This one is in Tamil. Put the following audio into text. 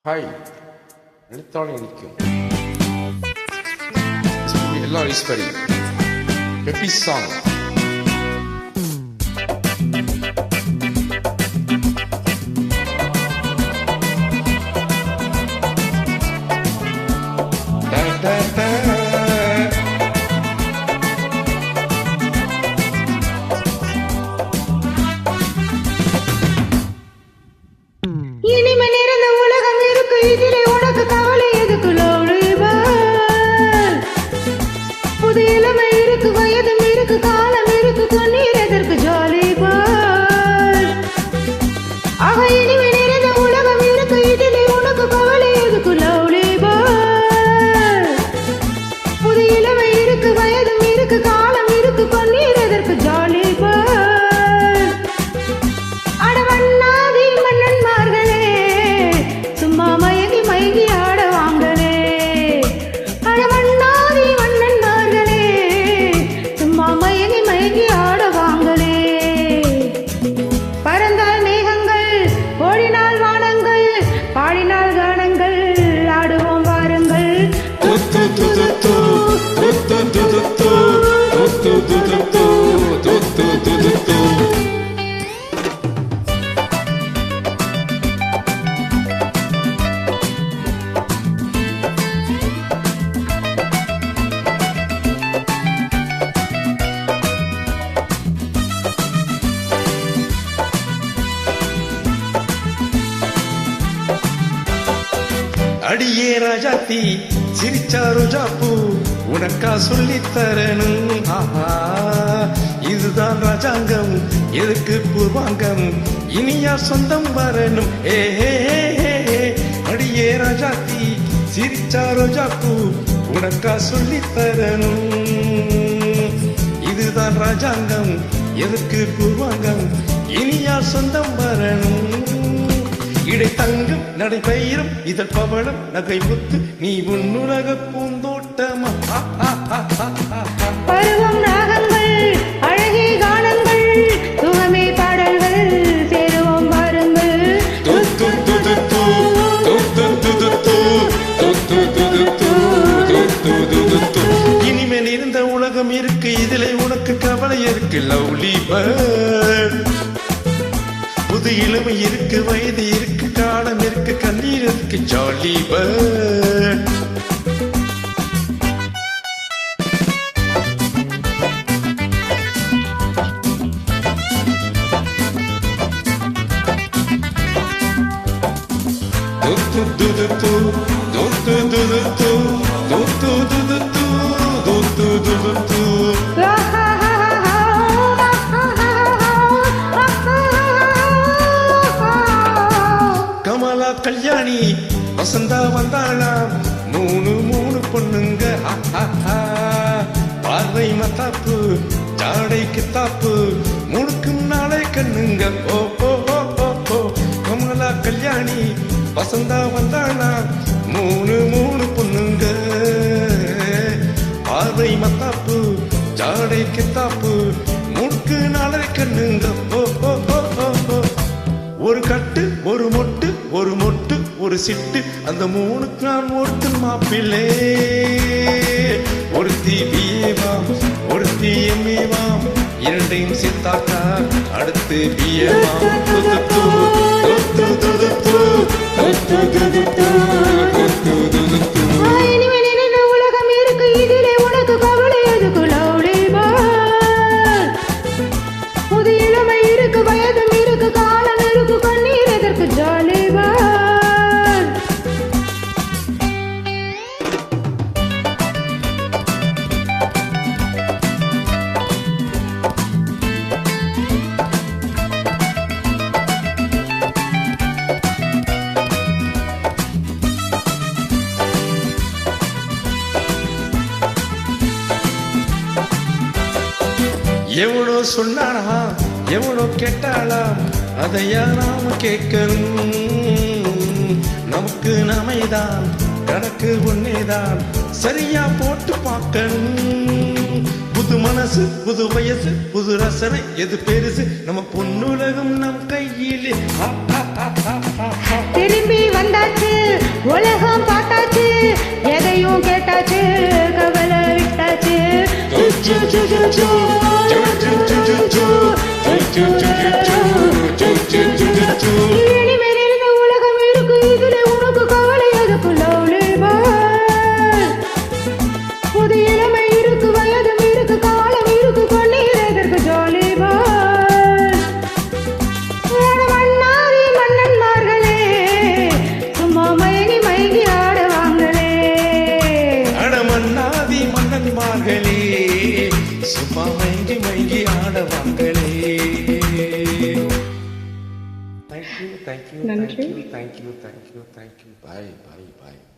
ஹாய் நினைத்தாலும் இனிக்கும் எல்லாம் ஈஸ்வரி பெப்பி சாங் இனிமே நிறைந்த உலகம் இருக்கு, இதிலே உனக்கு கவலை எதுக்கு? Lovely bird. புது இளமை இருக்கு, வயதும் இருக்கு, காலம் இருக்கு, கண்ணீர் எதற்கு? Jolly bird. ஆக இனிமே நிறைந்த உலகம் இருக்கு, இதிலே உனக்கு கவலை எதுக்கு? Lovely bird. புது இளமை இருக்கு, வயதும் இருக்கு, காலம் இருக்கு, கண்ணீர் எதற்கு? Jolly bird. அடவண்ணாதி மன்னன்மார்களே, சும்மா மயங்கி மயங்கி ஆடவாங்களே. அடவண்ணாதி மன்னன்மார்களே, சும்மா மயங்கி மயங்கி ஆடவாங்களே. பறந்தால் மேகங்கள், ஓடினால் வானங்கள், பாடினால் கானங்கள், ஆடுவோம் வாருங்கள். அடியே ராஜாத்தி சிரிச்சா ரோஜாப்பூ உனக்கா சொல்லித் தரணும். ஆஹா, இதுதான் ராஜாங்கம், எதுக்கு பூர்வாங்கம், இனியா சொந்தம் வரணும். ஏ அடியே ராஜாத்தி சிரிச்சா ரோஜாப்பூ உனக்கா சொல்லித் தரணும். இதுதான் ராஜாங்கம், எதுக்கு பூர்வாங்கம், இனியா சொந்தம் வரணும். இடை தங்கம் நடை பயிரும் இதழ் பவளம் நகை முத்து நீ உன்னுலக பூந்தோட்டமா. பருவம் ராகங்கள், அழகே கானங்கள், சுகமே பாடல்கள், சேருவோம் வாருங்கள். இனிமேல் இருந்த உலகம் இருக்கு, இதிலே உனக்கு கவலை இருக்கு. Lovely bird. புது இளமை இருக்கு, வயது இருக்கு, காலம் இருக்கு, கண்ணீர் இருக்கு. Jolly bird. கமலா கல்யாணி வசந்தா வந்தாளாம், மூணு மூணு பொண்ணுங்க. பார்வை மத்தாப்பு, ஜாடைக்கு தாப்பு, முழுக்கும் நாளை கண்ணுங்க. ஓ ஓ ஓ ஓ ஓ கமலா கல்யாணி வசந்தா வந்தாளாம், மூணு மூணு பொண்ணுங்க. பார்வை மத்தாப்பு, ஜாடைக்கு தாப்பு, முழுக்கு நாளை கண்ணுங்க. ஓ ஓ ஓ ஓ ஓ ஒரு கட்டு, ஒரு மொட்டு, ஒரு மொட்டு, ஒரு சிட்டு, அந்த மூணுக்கு நான் ஒட்டு மாப்பிள்ளே. ஒருத்தி பிஏவாம், ஒருத்தி எம்ஏவாம், இரண்டையும் சித்தாக்கா அடுத்து பிஏவாம். இனிமே நிறைந்த உலகம் இருக்கு, இதிலே உனக்கு கவலை எதுக்கு? Lovely bird. புது இளமை இருக்கு, வயதும் இருக்கு, காலம் இருக்கு, கண்ணீர் எதற்கு? Jolly bird. எவ்வளோ சொன்னானா, எவ்வளோ கேட்டாளாம், அதையா நாம கேட்கணும். நமக்கு நாமைதான், கணக்கு ஒன்னேதான், சரியா போட்டு பார்க்கணும். புது மனசு, புது வயசு, புது ரசனை, எது பெருசு? நம்ம பொன்னுலகம் நம் கையிலே. திரும்பி வந்தாச்சு உலகம் பார்த்தாச்சு எதையும் கேட்டாச்சு கவலை விட்டாச்சு இனிமேல் இருந்த உலகம் இருக்கு இதுல உனக்கு கவலை எதுக்கு லவ்லி பேர்ட் புது இளமை இருக்கு வயதும் இருக்கு காலம் இருக்கு கண்ணீர் எதற்கு ஜாலி பேர்ட் மன்னாதி மன்னன்மார்களே சும்மா மயங்கி மயங்கி ஆடுவாங்களே அடமன்னாதி மன்னன்மார்களே சும்மா மயங்கி மயங்கி ஆடவாங்களே. Thank you, thank you, நன்றி. thank you, thank you, thank you, thank you. Bye, bye, bye.